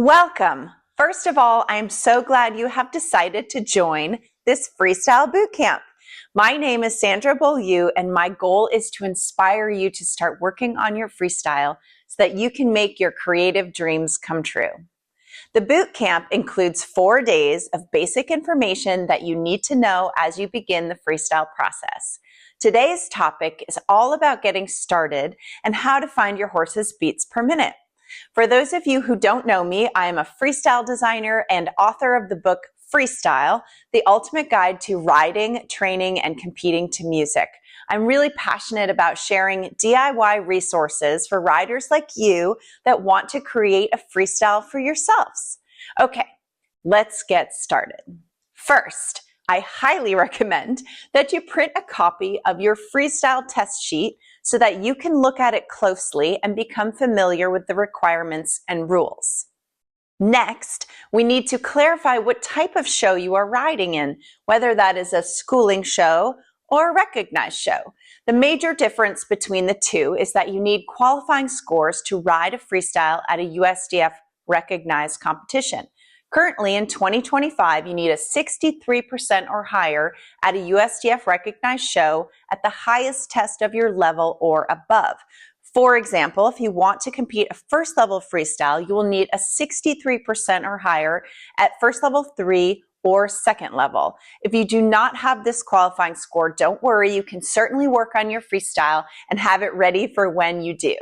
Welcome! First of all, I'm so glad you have decided to join this Freestyle Bootcamp. My name is Sandra Beaulieu, and my goal is to inspire you to start working on your freestyle so that you can make your creative dreams come true. The Bootcamp includes 4 days of basic information that you need to know as you begin the freestyle process. Today's topic is all about getting started and how to find your horse's beats per minute. For those of you who don't know me, I am a freestyle designer and author of the book Freestyle, the ultimate guide to riding, training, and competing to music. I'm really passionate about sharing DIY resources for riders like you that want to create a freestyle for yourselves. Okay, let's get started. First, I highly recommend that you print a copy of your freestyle test sheet so that you can look at it closely and become familiar with the requirements and rules. Next, we need to clarify what type of show you are riding in, whether that is a schooling show or a recognized show. The major difference between the two is that you need qualifying scores to ride a freestyle at a USDF recognized competition. Currently, in 2025, you need a 63% or higher at a USDF recognized show at the highest test of your level or above. For example, if you want to compete a first level freestyle, you will need a 63% or higher at first level 3 or second level. If you do not have this qualifying score, don't worry, you can certainly work on your freestyle and have it ready for when you do.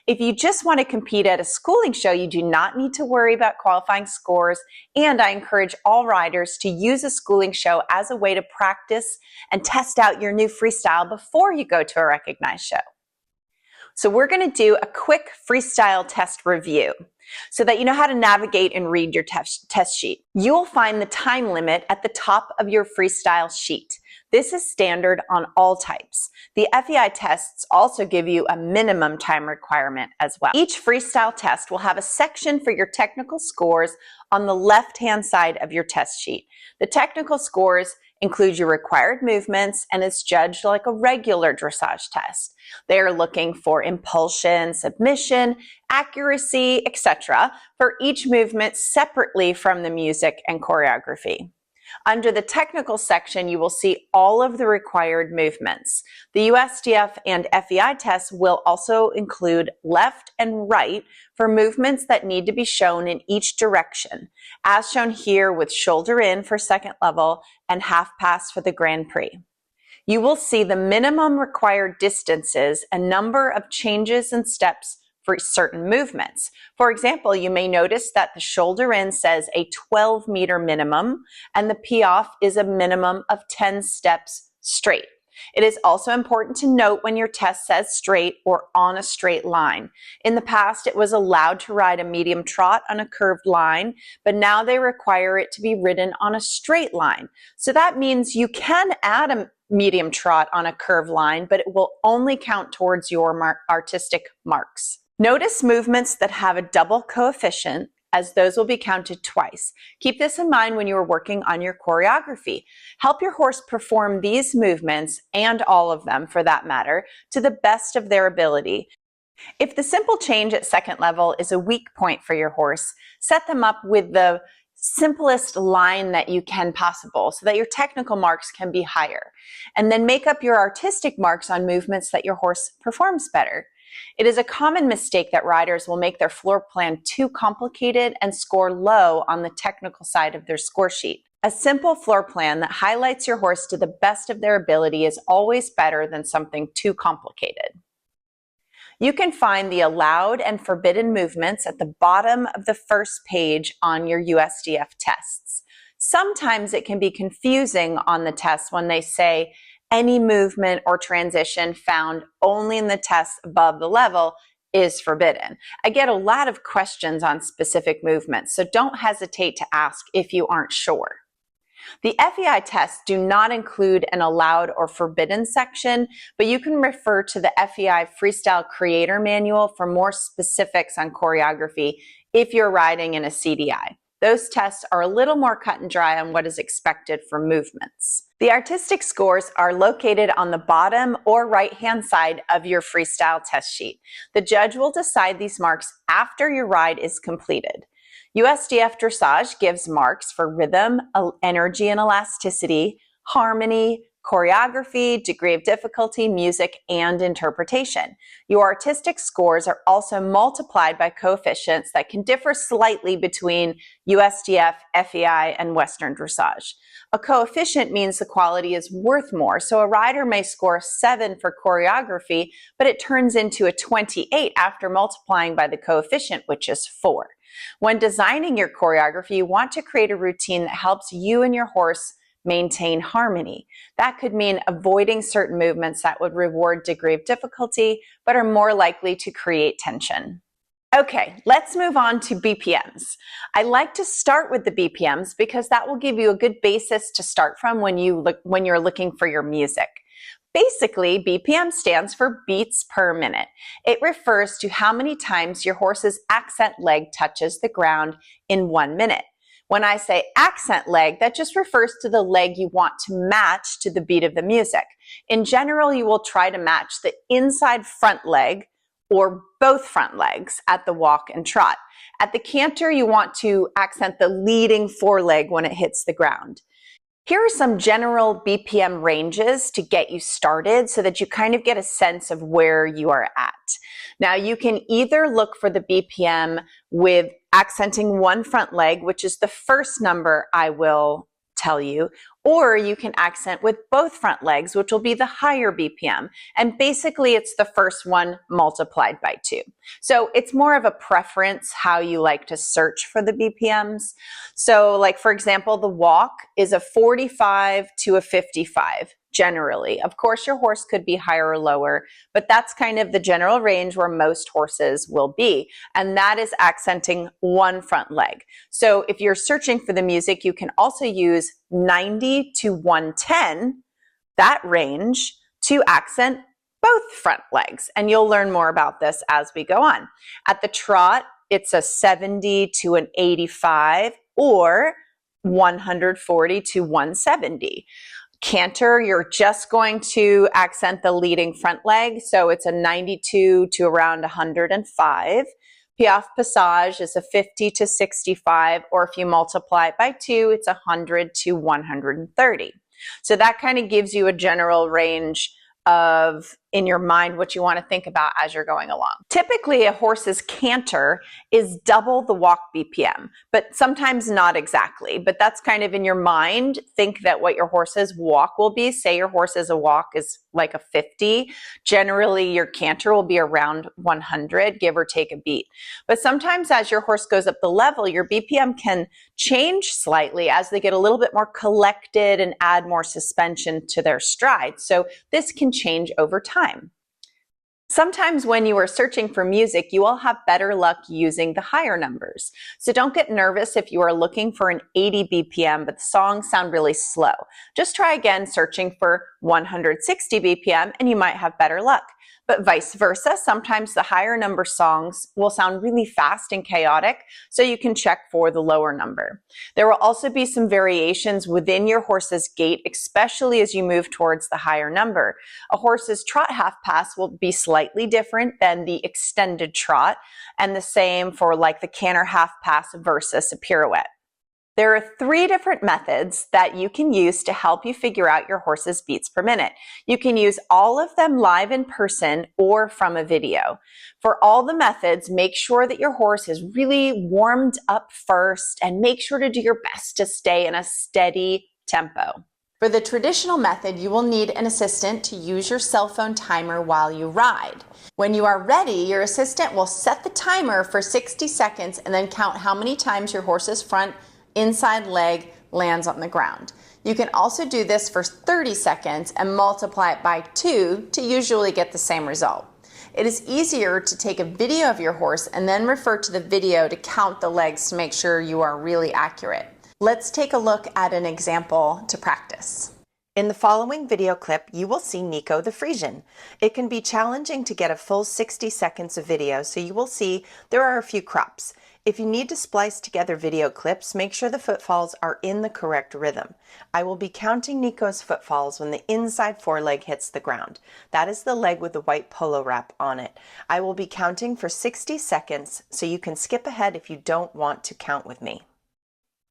If you just want to compete at a schooling show, you do not need to worry about qualifying scores, and I encourage all riders to use a schooling show as a way to practice and test out your new freestyle before you go to a recognized show. So we're going to do a quick freestyle test review so that you know how to navigate and read your test sheet. You'll find the time limit at the top of your freestyle sheet. This is standard on all types. The FEI tests also give you a minimum time requirement as well. Each freestyle test will have a section for your technical scores on the left-hand side of your test sheet. The technical scores include your required movements and is judged like a regular dressage test. They are looking for impulsion, submission, accuracy, etc. for each movement separately from the music and choreography. Under the technical section, you will see all of the required movements. The USDF and FEI tests will also include left and right for movements that need to be shown in each direction, as shown here with shoulder in for second level and half pass for the Grand Prix. You will see the minimum required distances and number of changes and steps for certain movements. For example, you may notice that the shoulder in says a 12-meter minimum and the P-off is a minimum of 10 steps straight. It is also important to note when your test says straight or on a straight line. In the past, it was allowed to ride a medium trot on a curved line, but now they require it to be ridden on a straight line. So that means you can add a medium trot on a curved line, but it will only count towards your artistic marks. Notice movements that have a double coefficient, as those will be counted twice. Keep this in mind when you are working on your choreography. Help your horse perform these movements, and all of them for that matter, to the best of their ability. If the simple change at second level is a weak point for your horse, set them up with the simplest line that you can possible so that your technical marks can be higher. And then make up your artistic marks on movements that your horse performs better. It is a common mistake that riders will make their floor plan too complicated and score low on the technical side of their score sheet. A simple floor plan that highlights your horse to the best of their ability is always better than something too complicated. You can find the allowed and forbidden movements at the bottom of the first page on your USDF tests. Sometimes it can be confusing on the test when they say, any movement or transition found only in the test above the level is forbidden. I get a lot of questions on specific movements, so don't hesitate to ask if you aren't sure. The FEI tests do not include an allowed or forbidden section, but you can refer to the FEI Freestyle Creator Manual for more specifics on choreography if you're riding in a CDI. Those tests are a little more cut and dry on what is expected for movements. The artistic scores are located on the bottom or right-hand side of your freestyle test sheet. The judge will decide these marks after your ride is completed. USDF dressage gives marks for rhythm, energy and elasticity, harmony, choreography, degree of difficulty, music, and interpretation. Your artistic scores are also multiplied by coefficients that can differ slightly between USDF, FEI, and Western dressage. A coefficient means the quality is worth more, so a rider may score 7 for choreography, but it turns into a 28 after multiplying by the coefficient, which is 4. When designing your choreography, you want to create a routine that helps you and your horse maintain harmony. That could mean avoiding certain movements that would reward degree of difficulty, but are more likely to create tension. Okay, let's move on to BPMs. I like to start with the BPMs because that will give you a good basis to start from when you're looking for your music. Basically, BPM stands for beats per minute. It refers to how many times your horse's accent leg touches the ground in 1 minute. When I say accent leg, that just refers to the leg you want to match to the beat of the music. In general, you will try to match the inside front leg or both front legs at the walk and trot. At the canter, you want to accent the leading foreleg when it hits the ground. Here are some general BPM ranges to get you started so that you kind of get a sense of where you are at. Now, you can either look for the BPM with accenting one front leg, which is the first number I will tell you, or you can accent with both front legs, which will be the higher BPM. And basically, it's the first one multiplied by 2. So it's more of a preference how you like to search for the BPMs. So like, for example, the walk is a 45 to a 55. Generally. Of course, your horse could be higher or lower, but that's kind of the general range where most horses will be. And that is accenting one front leg. So if you're searching for the music, you can also use 90 to 110, that range, to accent both front legs. And you'll learn more about this as we go on. At the trot, it's a 70 to an 85 or 140 to 170. Canter, you're just going to accent the leading front leg, so it's a 92 to around 105. Piaffe Passage is a 50 to 65, or if you multiply it by 2, it's 100 to 130. So that kind of gives you a general range of, in your mind, what you want to think about as you're going along. Typically, a horse's canter is double the walk BPM, but sometimes not exactly. But that's kind of in your mind. Think that what your horse's walk will be. Say your horse's walk is like a 50. Generally, your canter will be around 100, give or take a beat. But sometimes as your horse goes up the level, your BPM can change slightly as they get a little bit more collected and add more suspension to their stride. So this can change over time. Sometimes when you are searching for music, you will have better luck using the higher numbers. So don't get nervous if you are looking for an 80 BPM, but the songs sound really slow. Just try again searching for 160 BPM and you might have better luck. But vice versa, sometimes the higher number songs will sound really fast and chaotic, so you can check for the lower number. There will also be some variations within your horse's gait, especially as you move towards the higher number. A horse's trot half pass will be slightly different than the extended trot, and the same for like the canter half pass versus a pirouette. There are 3 different methods that you can use to help you figure out your horse's beats per minute. You can use all of them live in person or from a video. For all the methods, make sure that your horse is really warmed up first and make sure to do your best to stay in a steady tempo. For the traditional method, you will need an assistant to use your cell phone timer while you ride. When you are ready, your assistant will set the timer for 60 seconds and then count how many times your horse's front inside leg lands on the ground. You can also do this for 30 seconds and multiply it by 2 to usually get the same result. It is easier to take a video of your horse and then refer to the video to count the legs to make sure you are really accurate. Let's take a look at an example to practice. In the following video clip, you will see Nico the Frisian. It can be challenging to get a full 60 seconds of video, so you will see there are a few crops. If you need to splice together video clips, make sure the footfalls are in the correct rhythm. I will be counting Nico's footfalls when the inside foreleg hits the ground. That is the leg with the white polo wrap on it. I will be counting for 60 seconds, so you can skip ahead if you don't want to count with me.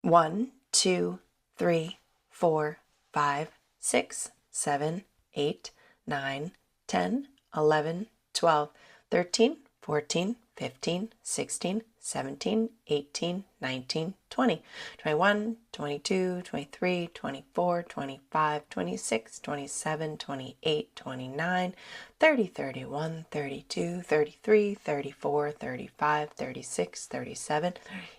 1, 2, 3, 4, 5, 6, 7, 8, 9, 10, 11, 12, 13, 14, 15, 16, 17, 18, 19, 20, 21, 22, 23, 24, 25, 26, 27, 28, 29, 30, 31, 32, 33, 34, 35, 36, 37,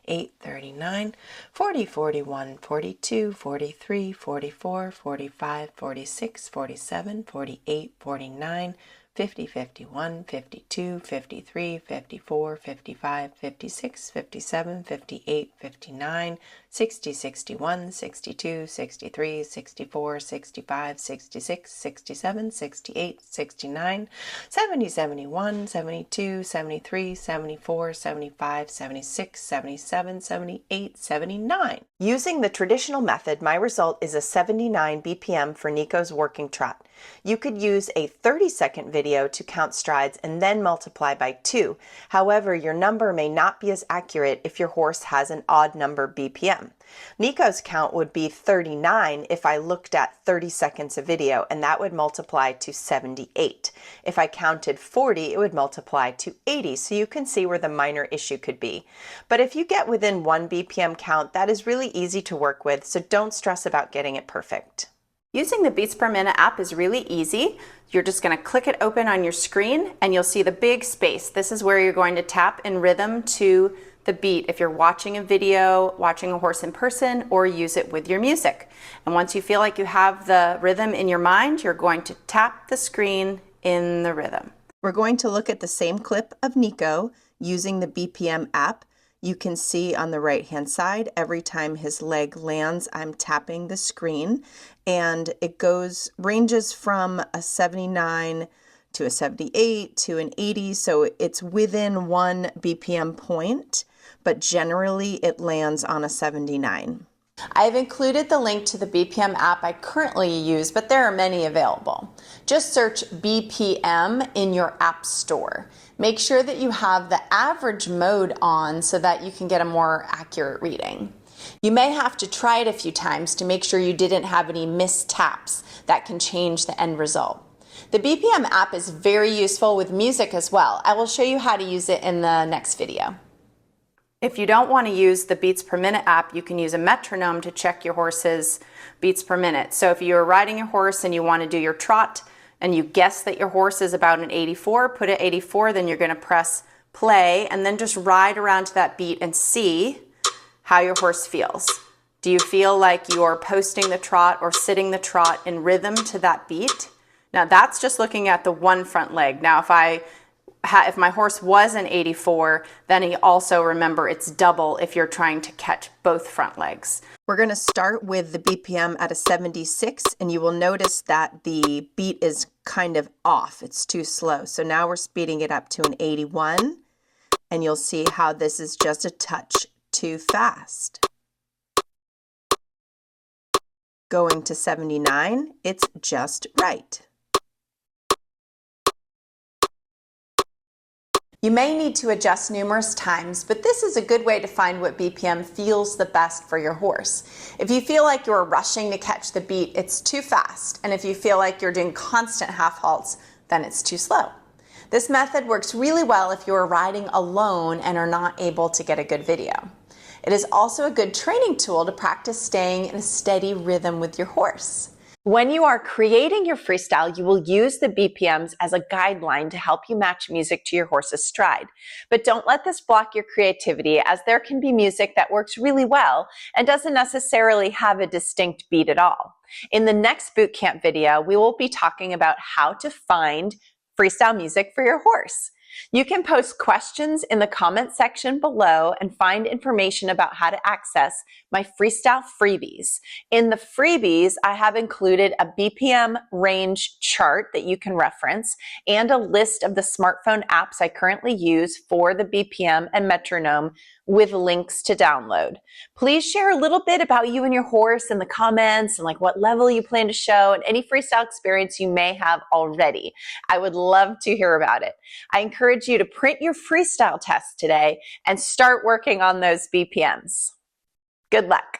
38, 39, 40, 41, 42, 43, 44, 45, 46, 47, 48, 49, 50, 51, 52, 53, 54, 55, 56, 57, 58, 59, 60, 61, 62, 63, 64, 65, 66, 67, 68, 69, 70, 71, 72, 73, 74, 75, 76, 77, 78, 79. Using the traditional method, my result is a 79 BPM for Nico's working trot. You could use a 30-second video to count strides and then multiply by 2. However, your number may not be as accurate if your horse has an odd number BPM. Nico's count would be 39 if I looked at 30 seconds of video, and that would multiply to 78. If I counted 40, it would multiply to 80, so you can see where the minor issue could be. But if you get within 1 BPM count, that is really easy to work with, so don't stress about getting it perfect. Using the Beats per Minute app is really easy. You're just going to click it open on your screen and you'll see the big space. This is where you're going to tap in rhythm to the beat if you're watching a video, watching a horse in person, or use it with your music. And once you feel like you have the rhythm in your mind, you're going to tap the screen in the rhythm. We're going to look at the same clip of Nico using the BPM app. You can see on the right hand side, every time his leg lands, I'm tapping the screen, and it ranges from a 79 to a 78 to an 80, so it's within 1 BPM point, but generally it lands on a 79. I've included the link to the BPM app I currently use, but there are many available. Just search BPM in your app store. Make sure that you have the average mode on so that you can get a more accurate reading. You may have to try it a few times to make sure you didn't have any missed taps that can change the end result. The BPM app is very useful with music as well. I will show you how to use it in the next video. If you don't want to use the Beats per Minute app, you can use a metronome to check your horse's beats per minute. So if you're riding your horse and you want to do your trot and you guess that your horse is about an 84, put it 84, then you're going to press play and then just ride around to that beat and see how your horse feels. Do you feel like you're posting the trot or sitting the trot in rhythm to that beat? Now that's just looking at the one front leg. Now if my horse was an 84, then you also remember it's double if you're trying to catch both front legs. We're going to start with the BPM at a 76, and you will notice that the beat is kind of off. It's too slow. So now we're speeding it up to an 81, and you'll see how this is just a touch too fast. Going to 79, it's just right. You may need to adjust numerous times, but this is a good way to find what BPM feels the best for your horse. If you feel like you're rushing to catch the beat, it's too fast. And if you feel like you're doing constant half halts, then it's too slow. This method works really well if you are riding alone and are not able to get a good video. It is also a good training tool to practice staying in a steady rhythm with your horse. When you are creating your freestyle, you will use the BPMs as a guideline to help you match music to your horse's stride. But don't let this block your creativity, as there can be music that works really well and doesn't necessarily have a distinct beat at all. In the next bootcamp video, we will be talking about how to find freestyle music for your horse. You can post questions in the comment section below and find information about how to access my freestyle freebies. In the freebies, I have included a BPM range chart that you can reference and a list of the smartphone apps I currently use for the BPM and Metronome with links to download. Please share a little bit about you and your horse in the comments and like what level you plan to show and any freestyle experience you may have already. I would love to hear about it. I encourage you to print your freestyle test today and start working on those BPMs. Good luck.